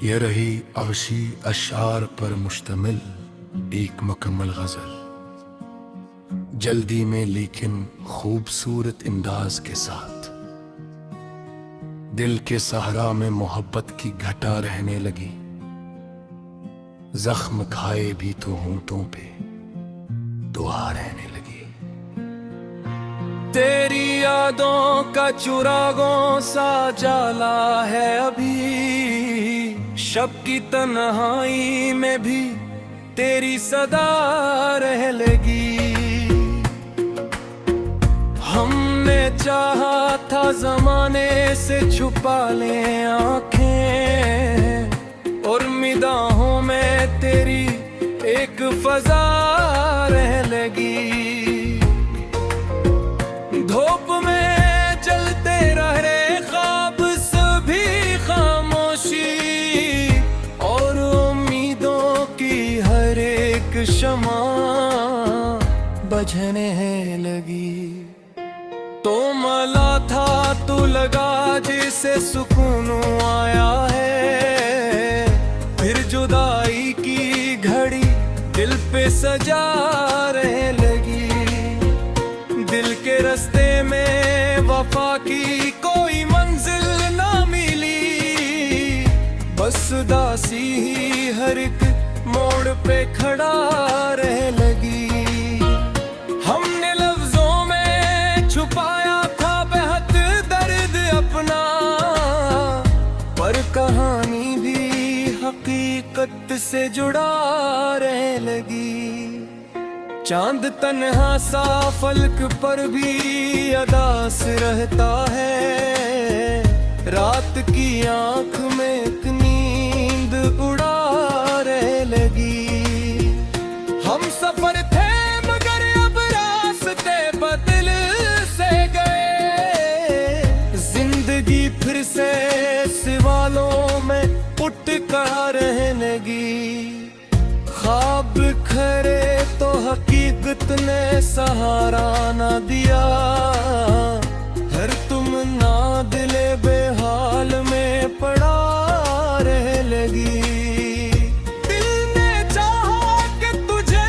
ये रही अवशी अशार पर मुश्तमिल एक मुकम्मल गजल, जल्दी में लेकिन खूबसूरत अंदाज के साथ। दिल के सहरा में मोहब्बत की घटा रहने लगी, जख्म खाए भी तो होंठों पे दुआ रहने लगी। तेरी यादों का चुरागों सा जाला है अभी, शब की तन्हाई में भी तेरी सदा रह लगी। हमने चाहा था जमाने से छुपा लें आंखें, और निगाहों में तेरी एक फजा रह लगी। धूप में जलते रहे ख्वाब सभी खामोशी, और उम्मीदों की हर एक शमा बुझने लगी। तो मला था तू लगा जिसे सुकून आया है, फिर जुदाई की घड़ी दिल पे सजा रह लगी। दिल के रास्ते में वफा की कोई मंजिल ना मिली, बस दासी ही हर एक मोड़ पे खड़ा रह लगी। हमने लफ्जों में छुपाया था बेहद दर्द अपना, पर कहानी भी हकीकत से जुड़ा रह लगी। चांद तन्हा सा फलक पर भी अदास रहता है, रात की आंख में एक नींद उड़ा रह लगी। हम सफर थे मगर अब रास्ते बदल से गए, जिंदगी फिर से सवालों में उठ कर रहने लगी। ख्वाब खरे तो हकीकत ने सहारा न दिया, हर तुम ना दिले बेहाल में पड़ा रह लगी। दिल ने चाहा कि तुझे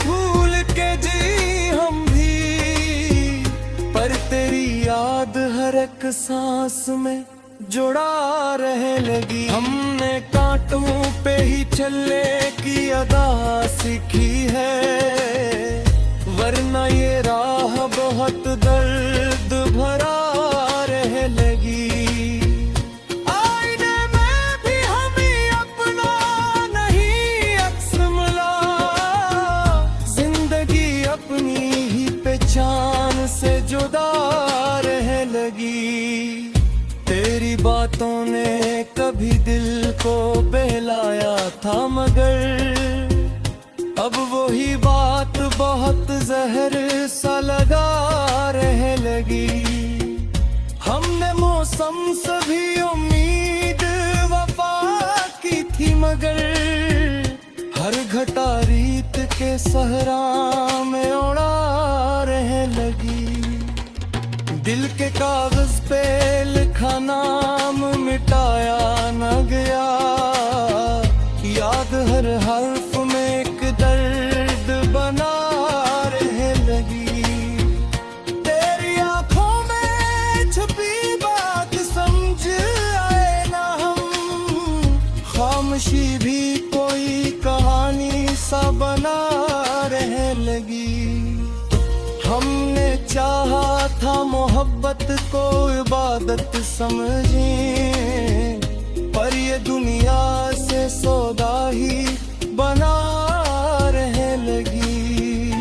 भूल के जी हम भी, पर तेरी याद हर एक सांस में जुड़ा रह लगी। हमने कांटों पे ही चलने की अदा सीखी है, वरना ये राह बहुत दर्द भरा रह लगी। आईने में भी हमें अपना नहीं अक्स मिला, जिंदगी अपनी ही पहचान से जुदा रह लगी। तेरी बातों ने कभी दिल को बहलाया था, मगर अब वही बात बहुत जहर सा लगा रह लगी। हमने मौसम से भी उम्मीद वफा की थी, मगर हर घटा रीत के सहरा में उड़ा रह लगी। दिल के कागज पे लिखा नाम मिटाया न गया, याद हर हर्फ में एक दर्द बना रह लगी। तेरी आंखों में छुपी बात समझ आए ना हम, खामोशी भी कोई कहानी सा बना रह लगी। हमने चाहा था मोहब्बत को इबादत समझें, पर ये दुनिया से सौदा ही बना रह लगी।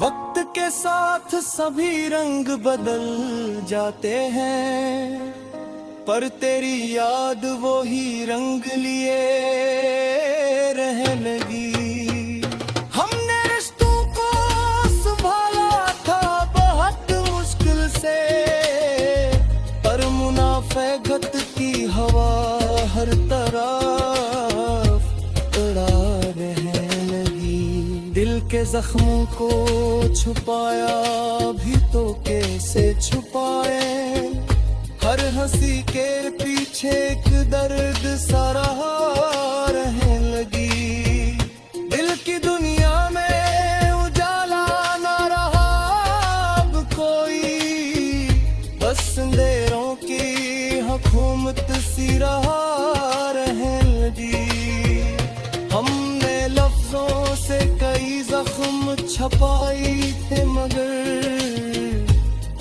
वक्त के साथ सभी रंग बदल जाते हैं, पर तेरी याद वो ही रंग लिए रह लगी। फैगत की हवा हर तरफ उड़ा रहने लगी। दिल के जख्मों को छुपाया भी तो कैसे छुपाए, हर हंसी के पीछे एक दर्द सा रहा रहने लगी। दिल की दुनिया में उजाला ना रहा अब कोई, बस अंधेरों की हुकूमत सी रहा रहने लगी। हमने लफ्जों से कई जख्म छपाई थे मगर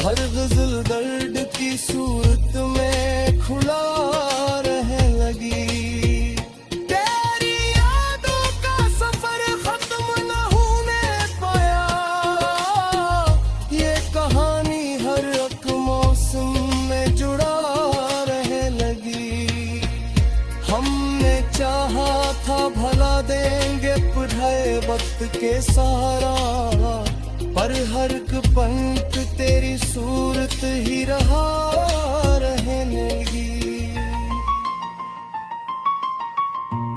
हर गजल दर्द की सूरत में खुला रहने लगी। तेरी यादों का सफर खत्म न होने पाया, ये कहानी हर एक मौसम में जुड़ा रहने लगी। हमने चाहा था भला देंगे पढ़ाए वक्त के सहारा, पर हर एक पंख तेरी सूरत ही रहा रहने लगी।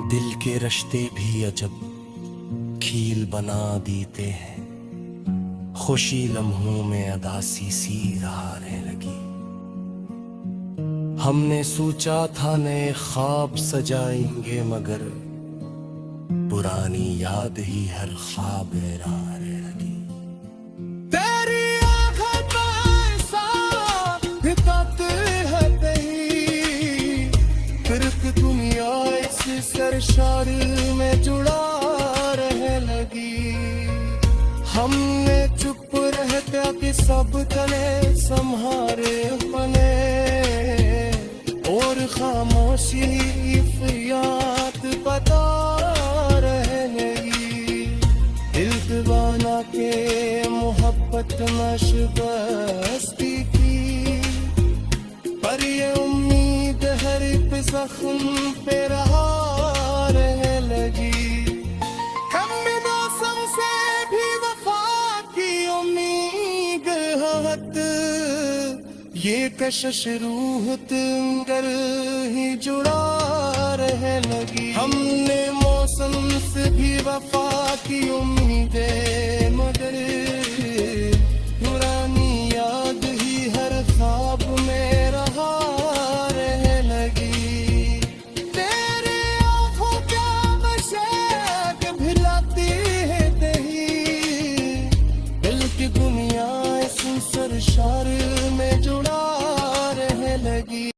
दिल के रिश्ते भी अजब खील बना देते हैं, खुशी लम्हों में अदासी सी रहा रहने लगी। हमने सोचा था नए ख्वाब सजाएंगे मगर पुरानी याद ही हर ख्वाब रहने लगी। तेरी आँखों का ऐसा भिकाते है कहीं, फिर कि दुनिया इस सरशार में जुड़ा रहने लगी। हमने चुप रहता कि सब तने संहारे बने, और खामोशी फरियाद बता रहने लगी। दिल दीवाना के मोहब्बत नशबस्ती की, पर ये उम्मीद हर एक जख्म पे रहा रहने लगी। कम मौसम से भी वफा की उम्मीद हत, ये कशिश रूह तिंगर ही जुड़ा रहने लगी। हमने मौसम से भी वफा की उम्मीदें